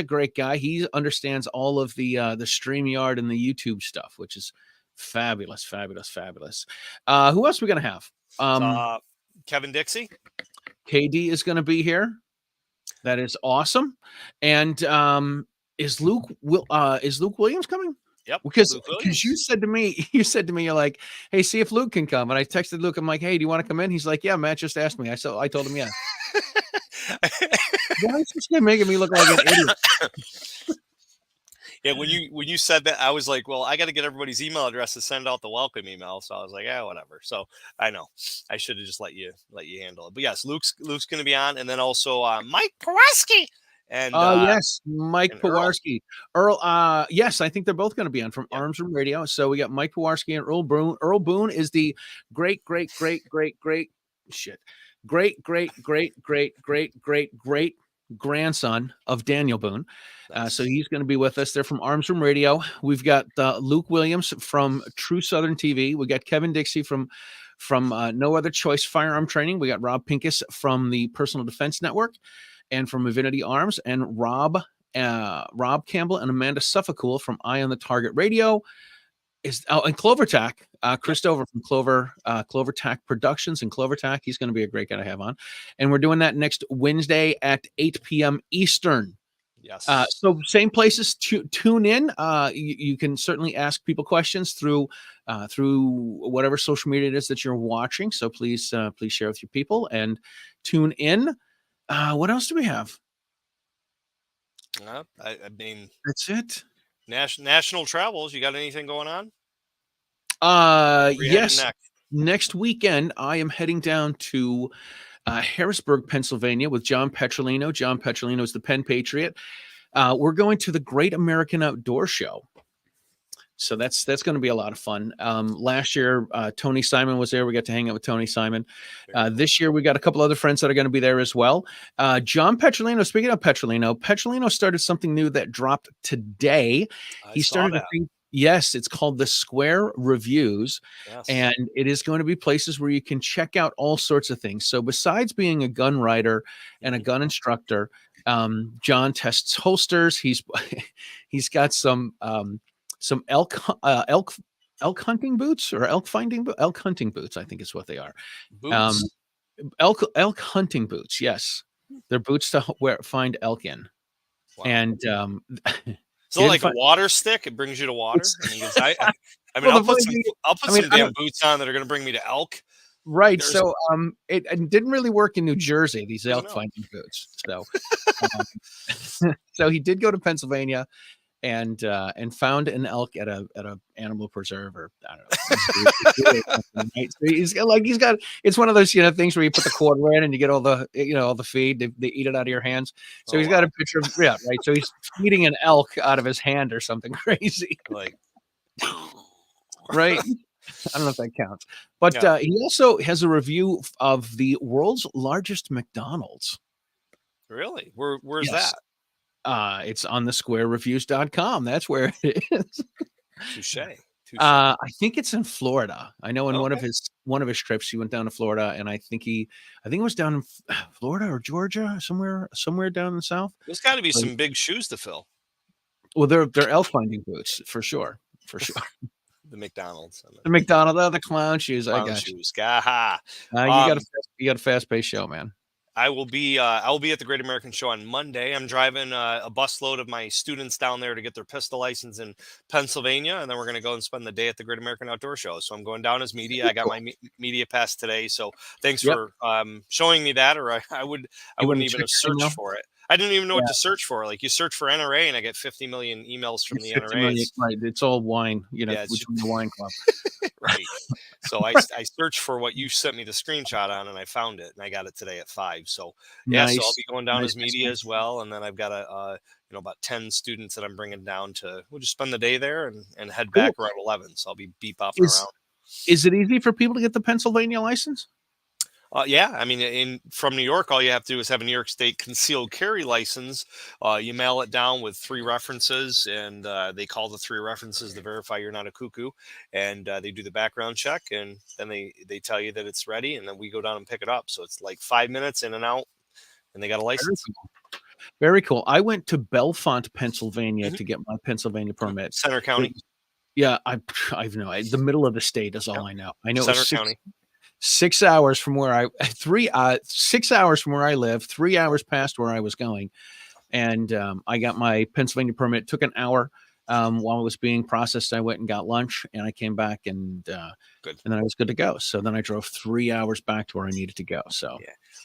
great guy. He understands all of the StreamYard and the YouTube stuff, which is fabulous. Who else are we going to have? Kevin Dixie. KD is going to be here. That is awesome. And is Luke Williams coming? Yep. Because you said to me, you're like, hey, see if Luke can come. And I texted Luke. I'm like, hey, do you want to come in? He's like, yeah, Matt just asked me. I told him, yeah. Why is this guy making me look like an idiot? Yeah, when you said that, I was like, well, I got to get everybody's email address to send out the welcome email. So I was like, yeah, whatever. So I know I should have just let you handle it. But yes, Luke's going to be on, and then also Mike Pawarski. And yes, Mike Pawarski. Earl, yes, I think they're both going to be on from Arms Room Radio. So we got Mike Pawarski and Earl Boone. Earl Boone is the great grandson of Daniel Boone. So he's going to be with us. They're from Arms Room Radio. We've got Luke Williams from True Southern TV. We got Kevin Dixie from No Other Choice Firearm Training. We got Rob Pincus from the Personal Defense Network and from Avinity Arms, and Rob Campbell and Amanda Suffolcool from Eye on the Target Radio. And Clover Tack, Chris Dover from Clover Tack Productions and Clover Tack. He's going to be a great guy to have on. And we're doing that next Wednesday at 8 p.m. Eastern. Yes. So same places to tune in. You can certainly ask people questions through whatever social media it is that you're watching. So please share with your people and tune in. What else do we have? I mean, that's it. National travels. You got anything going on? Yes. Next weekend, I am heading down to Harrisburg, Pennsylvania with John Petrolino. John Petrolino is the Penn Patriot. We're going to the Great American Outdoor Show. So that's going to be a lot of fun. Last year, Tony Simon was there. We got to hang out with Tony Simon. This year, we got a couple other friends that are going to be there as well. John Petrolino, speaking of Petrolino started something new that dropped today. He started a thing. Yes, it's called the Square Reviews, and it is going to be places where you can check out all sorts of things. So besides being a gun writer and a gun instructor, John tests holsters. He's got some elk hunting boots or elk hunting boots, I think is what they are. Boots. Elk hunting boots. Yes. They're boots to find elk in. Wow. And So like a water stick, it brings you to water. I mean, well, I'll put some damn boots on that are going to bring me to elk. Right. So it didn't really work in New Jersey, these elk no. finding boots. So so he did go to Pennsylvania and found an elk at a animal preserve, or I don't know. Right? So he's got it's one of those things where you put the quarter in and you get all the all the feed. They eat it out of your hands. So he's got a picture of right. So he's feeding an elk out of his hand or something crazy. Like right. I don't know if that counts, but he also has a review of the world's largest McDonald's. Really? Where's that? It's on the squarereviews.com. That's where it is. Touche. I think it's in Florida. I know in one of his trips he went down to Florida, and I think it was down in Florida or Georgia, somewhere down in the south. There's got to be some big shoes to fill. Well, they're elk finding boots for sure. The McDonald's. The clown shoes. I got shoes. you. You got a fast-paced show, man. I will be at the Great American Show on Monday. I'm driving a busload of my students down there to get their pistol license in Pennsylvania, and then we're going to go and spend the day at the Great American Outdoor Show. So I'm going down as media. I got my media pass today. So thanks for showing me that, or I wouldn't even have searched for it. I didn't even know what to search for. Like you search for NRA, and I get 50 million emails from the NRA. Right, it's all wine, it's from the wine club. Right. So I searched for what you sent me the screenshot on, and I found it, and I got it today at 5. So nice. So I'll be going down as media as well, and then I've got about 10 students that I'm bringing down we'll just spend the day there and head back around 11. So I'll be bopping around. Is it easy for people to get the Pennsylvania license? Yeah, I mean, from New York, all you have to do is have a New York State concealed carry license. You mail it down with 3 references, and they call the 3 references to verify you're not a cuckoo. And they do the background check, and then they tell you that it's ready, and then we go down and pick it up. So it's like 5 minutes in and out, and they got a license. Very cool. I went to Bellefonte, Pennsylvania to get my Pennsylvania permit. Center County. Yeah, I've no. The middle of the state is all I know. I know Center County. 6 hours from where 6 hours from where I live, 3 hours past where I was going. And I got my Pennsylvania permit. It took an hour while it was being processed. I went and got lunch, and I came back and then I was good to go. So then I drove 3 hours back to where I needed to go. So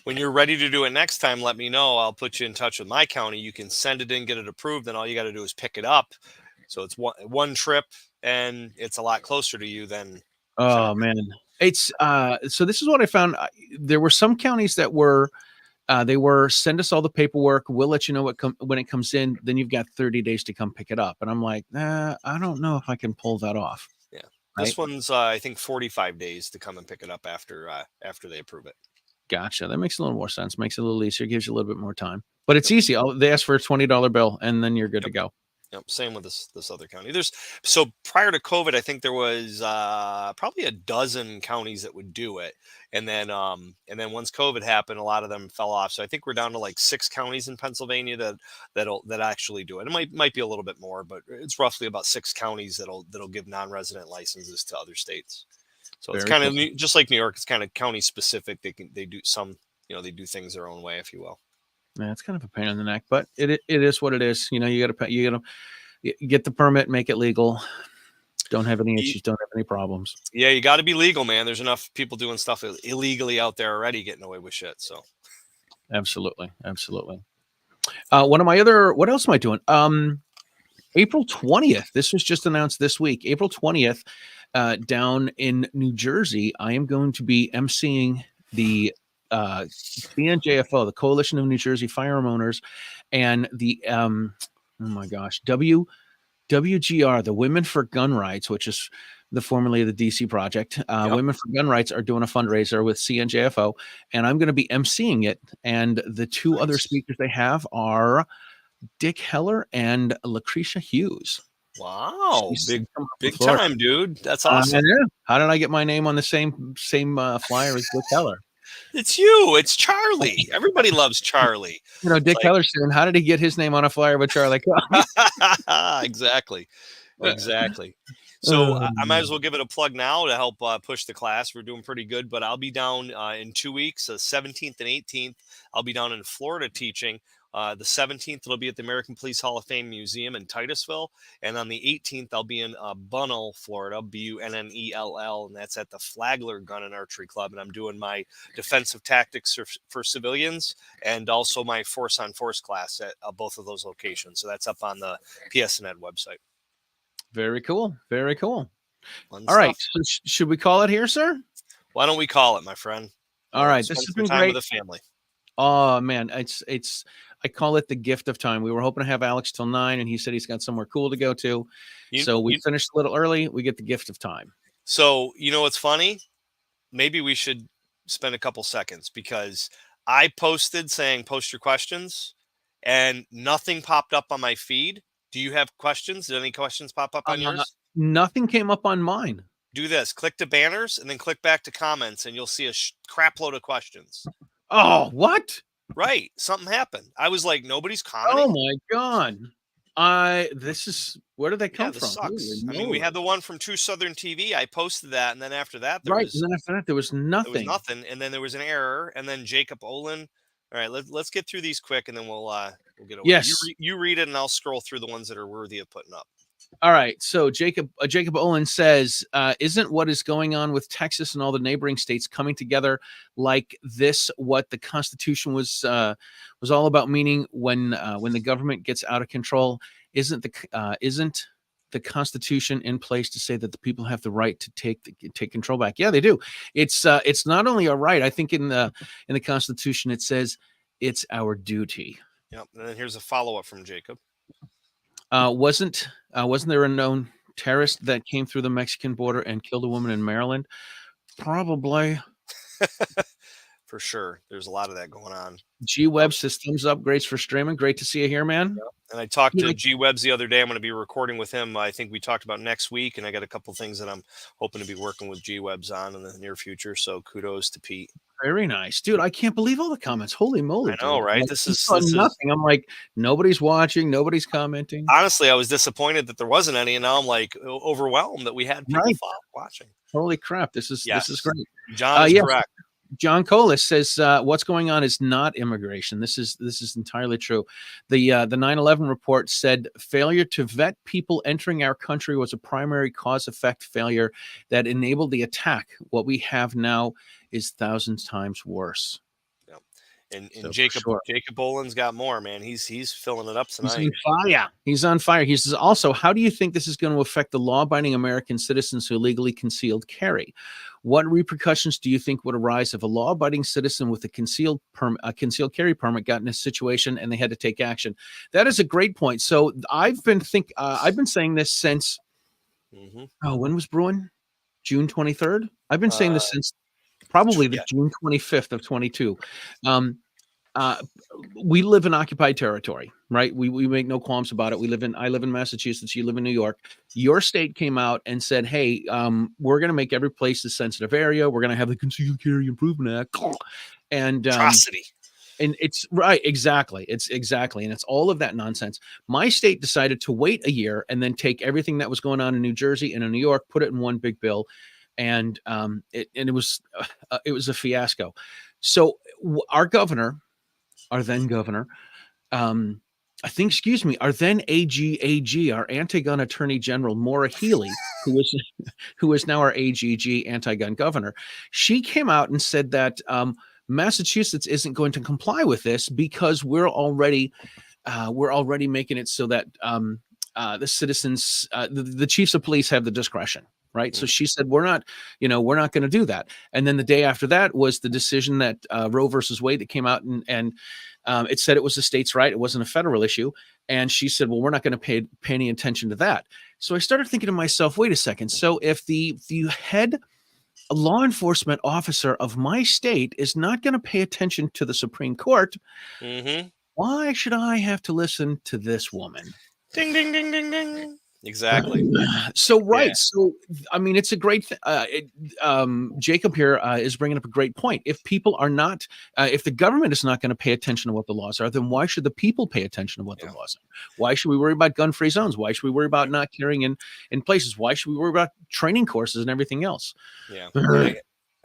when you're ready to do it next time, let me know. I'll put you in touch with my county. You can send it in, get it approved, and all you got to do is pick it up. So it's one trip, and it's a lot closer to you than. Oh man. It's so this is what I found. There were some counties that were send us all the paperwork. We'll let you know when it comes in. Then you've got 30 days to come pick it up. And I'm like, I don't know if I can pull that off. Yeah. This one's I think 45 days to come and pick it up after they approve it. Gotcha. That makes a little more sense. Makes it a little easier. Gives you a little bit more time. But it's easy. They ask for a $20 bill, and then you're good to go. Yep, same with this other county. So prior to COVID, I think there was probably a dozen counties that would do it, and then once COVID happened, a lot of them fell off. So I think we're down to like 6 counties in Pennsylvania that actually do it. It might be a little bit more, but it's roughly about 6 counties that'll give non-resident licenses to other states. So it's kind of just like New York. It's kind of county specific. They do some they do things their own way, if you will. Yeah, it's kind of a pain in the neck, but it is what it is. You got to get the permit, make it legal. Don't have any issues. Don't have any problems. Yeah, you got to be legal, man. There's enough people doing stuff illegally out there already, getting away with shit. So, absolutely. What else am I doing? April 20th. This was just announced this week. April 20th, down in New Jersey, I am going to be emceeing the CNJFO, the Coalition of New Jersey Firearm Owners, and the WGR, the Women for Gun Rights, which is the formerly of the DC Project. Women for Gun Rights are doing a fundraiser with CNJFO, and I'm going to be emceeing it. And the 2 other speakers they have are Dick Heller and Lucretia Hughes. Wow, big time, dude. That's awesome. How did I get my name on the same flyer as Dick Heller? It's you. It's Charlie. Everybody loves Charlie. Dick Heller saying, how did he get his name on a flyer with Charlie? Exactly. So I might as well give it a plug now to help push the class. We're doing pretty good, but I'll be down in 2 weeks, the 17th and 18th. I'll be down in Florida teaching. The 17th, it'll be at the American Police Hall of Fame Museum in Titusville. And on the 18th, I'll be in Bunnell, Florida, Bunnell, and that's at the Flagler Gun and Archery Club. And I'm doing my defensive tactics for civilians and also my force on force class at both of those locations. So that's up on the PSNet website. Very cool. Very cool. Fun All right. stuff. So should we call it here, sir? Why don't we call it, my friend? All right. Spend This has some been time great. with the family. Oh man, I call it the gift of time. We were hoping to have Alex till 9, and he said he's got somewhere cool to go to. So we finished a little early. We get the gift of time. So you know what's funny? Maybe we should spend a couple seconds because I posted saying post your questions, and nothing popped up on my feed. Do you have questions? Did any questions pop up on yours? Nothing came up on mine. Do this. Click to banners and then click back to comments, and you'll see a crap load of questions. Oh, what? Right. Something happened. I was like, nobody's Oh commenting. my God. Where did they come This from? sucks. I mean, we had the one from True Southern TV. I posted that, and then after that, there was nothing. And then there was an error, and then Jacob Olin. All right, let's get through these quick, and then we'll get away. Yes. You read it, and I'll scroll through the ones that are worthy of putting up. All right. So Jacob Olin says, isn't what is going on with Texas and all the neighboring states coming together like this what the Constitution was all about? Meaning when the government gets out of control, isn't the Constitution in place to say that the people have the right to take control back? Yeah, they do. It's not only a right. I think in the Constitution it says it's our duty. Yep. And then here's a follow-up from Jacob. Wasn't there a known terrorist that came through the Mexican border and killed a woman in Maryland? Probably. For sure. There's a lot of that going on. G-Web says thumbs up. Great for streaming. Great to see you here, man. Yep. And I talked to G-Webs the other day. I'm going to be recording with him. I think we talked about next week, and I got a couple things that I'm hoping to be working with G-Webs on in the near future. So kudos to Pete. Very nice, dude. I can't believe all the comments. Holy moly! I know, right? Like, this is nothing. I'm like, nobody's watching, nobody's commenting. Honestly, I was disappointed that there wasn't any, and now I'm like overwhelmed that we had people watching. Holy crap! This is great. John is correct. John Colas says what's going on is not immigration. This is entirely true. The 9/11 report said failure to vet people entering our country was a primary cause-effect failure that enabled the attack. What we have now is thousands times worse. Yep. And so Jacob Olin's got more, man. He's filling it up tonight. He's on fire. He says also, how do you think this is going to affect the law-abiding American citizens who legally concealed carry? What repercussions do you think would arise if a law-abiding citizen with a concealed carry permit got in a situation and they had to take action? That is a great point. So I've been saying this since when was Bruin? June 23rd. I've been saying this since probably the June 25th of 22. We live in occupied territory, right? We make no qualms about it. I live in Massachusetts. You live in New York. Your state came out and said, hey, we're going to make every place a sensitive area. We're going to have the Concealed Carry Improvement Act. And atrocity. And it's right. Exactly. And it's all of that nonsense. My state decided to wait a year and then take everything that was going on in New Jersey and in New York, put it in one big bill. And it was a fiasco. So our then governor, our then AG, our anti-gun attorney general, Maura Healey, who is now our AGG anti-gun governor, she came out and said that Massachusetts isn't going to comply with this because we're already making it so that the citizens, the chiefs of police have the discretion. Right. So she said, we're not going to do that. And then the day after that was the decision that Roe versus Wade that came out and it said it was a state's right. It wasn't a federal issue. And she said, well, we're not going to pay any attention to that. So I started thinking to myself, wait a second. So if the head law enforcement officer of my state is not going to pay attention to the Supreme Court, why should I have to listen to this woman? Ding, ding, ding, ding, ding. Exactly. So right, Yeah. so I mean, it's a great. Jacob here is bringing up a great point. If people are not, if the government is not going to pay attention to what the laws are, then why should the people pay attention to what the Yeah. laws are? Why should we worry about gun-free zones? Why should we worry about not carrying in places? Why should we worry about training courses and everything else? Yeah.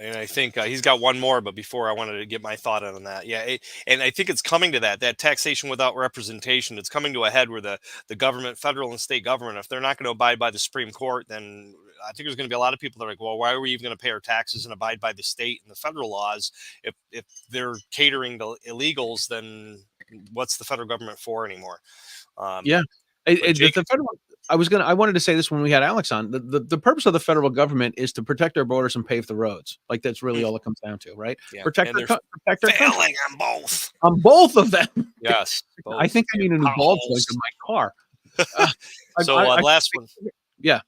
And I think he's got one more, but before I wanted to get my thought on that. Yeah. And I think it's coming to that taxation without representation. It's coming to a head where the government, federal and state government, if they're not going to abide by the Supreme Court, then I think there's going to be a lot of people that are like, well, why are we even going to pay our taxes and abide by the state and the federal laws? If they're catering to illegals, then what's the federal government for anymore? Yeah. Jake, The federal. I wanted to say this when we had Alex on. The purpose of the federal government is to protect our borders and pave the roads. Like that's really all it comes down to, right? yeah, Protect and our they're protect our country. failing on both. On both of them. Yes, I think I need a new ball joint potholes. in my car. So last one. Yeah.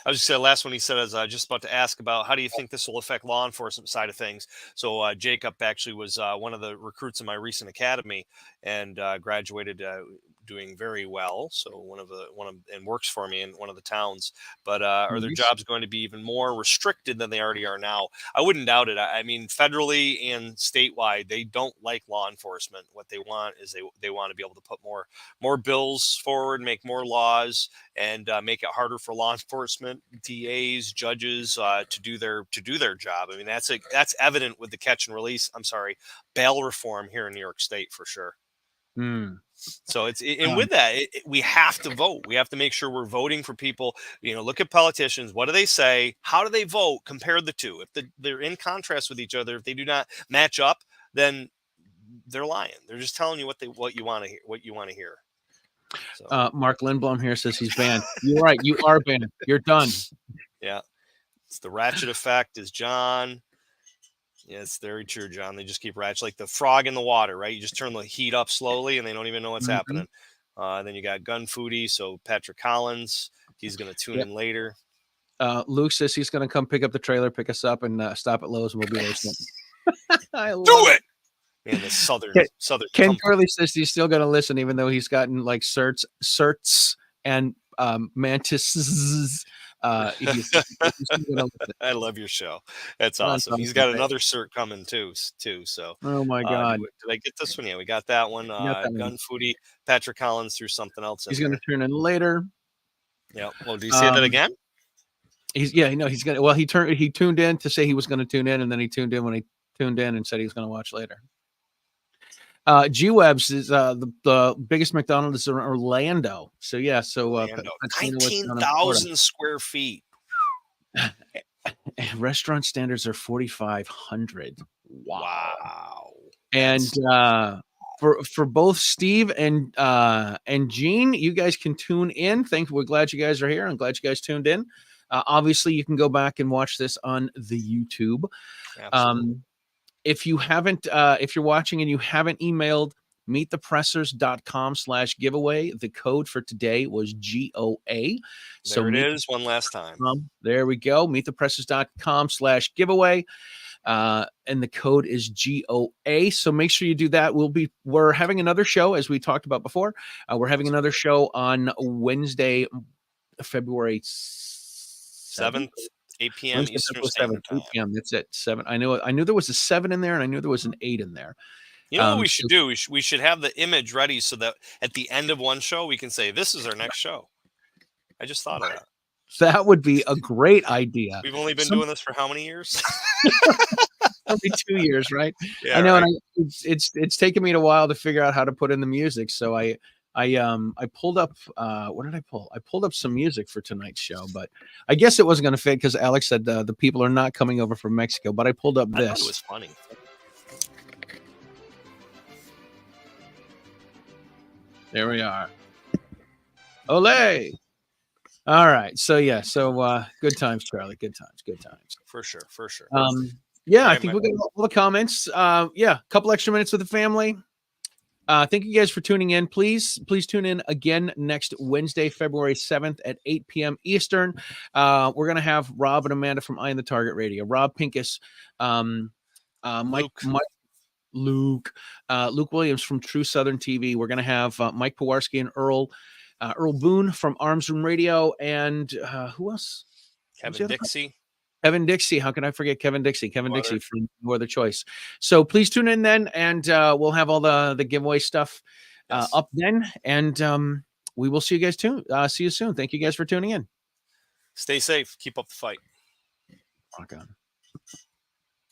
I was just saying, last one he said, I was just about to ask about how do you think this will affect law enforcement side of things. So Jacob actually was one of the recruits in my recent academy and graduated doing very well. So and works for me in one of the towns. But are their jobs going to be even more restricted than they already are now? I wouldn't doubt it. I mean, federally and statewide, they don't like law enforcement. What they want is they want to be able to put more bills forward, make more laws, and make it harder for law enforcement, DAs, judges to do their job. I mean, that's evident with the catch and release. I'm sorry, bail reform here in New York State for sure. So with that, we have to vote. We have to make sure we're voting for people. Look at politicians. What do they say? How do they vote? Compare the two. If they're in contrast with each other, if they do not match up, then they're lying. They're just telling you what you want to hear. What you want to hear. So. Mark Lindblom here says he's banned. You're right. You are banned. You're done. Yeah. It's the ratchet effect, is John. Yeah, it's very true, John. They just keep ratchet like the frog in the water, right? You just turn the heat up slowly and they don't even know what's happening. Then you got Gun Foodie. So Patrick Collins, he's going to tune in later. Luke says he's going to come pick up the trailer, pick us up, and stop at Lowe's, and we'll be there. Do it. Man, the southern. Ken Curley says he's still going to listen, even though he's gotten like certs and mantises. I love your show. That's awesome. He's got another cert coming too. So. Oh my God! Did I get this one? Yeah, we got that one. Gun Foodie. Patrick Collins threw something else. He's going to turn in later. Yeah. Well, do you say that again? He's gonna. Well, he tuned in to say he was going to tune in, and then he tuned in when he tuned in and said he was going to watch later. G-Webs is the biggest McDonald's in Orlando. So yeah, 19,000 square feet. Restaurant standards are 4,500. Wow. And for both Steve and Gene, you guys can tune in. We're glad you guys are here. I'm glad you guys tuned in. Obviously, you can go back and watch this on the YouTube. Absolutely. If you haven't, if you're watching and you haven't emailed meetthepressers.com/giveaway, the code for today was GOA. There it is one last time. There we go. Meetthepressers.com/giveaway. And the code is GOA. So make sure you do that. We're having another show, as we talked about before. We're having another show on Wednesday, February 7th. 8 p.m. Eastern Standard Time. 8 p.m. That's it. 7. I knew there was a 7 in there, and I knew there was an 8 in there. You know what we should do? We should have the image ready so that at the end of one show we can say this is our next show. I just thought of that. That would be a great idea. We've only been doing this for how many years? Only 2 years, right? Yeah, I know, right. and it's taken me a while to figure out how to put in the music. So I pulled up what did I pull? I pulled up some music for tonight's show, but I guess it wasn't going to fit because Alex said the people are not coming over from Mexico. But I pulled up this. I thought it was funny. There we are. Ole. All right. So yeah. So good times, Charlie. Good times. For sure. Yeah, I think we got all the comments. Yeah, a couple extra minutes with the family. Thank you guys for tuning in. Please tune in again next Wednesday, February 7th at 8 p.m. Eastern. We're going to have Rob and Amanda from Eye on the Target Radio, Rob Pincus, Luke Williams from True Southern TV. We're going to have Mike Pewarski and Earl Earl Boone from Arms Room Radio, and who else? Kevin Dixie. Kevin Dixie. How can I forget Kevin Dixie? Kevin Water. Dixie from No Other Choice. So please tune in then, and we'll have all the giveaway stuff up then, and we will see you guys see you soon. Thank you guys for tuning in. Stay safe. Keep up the fight. Rock on.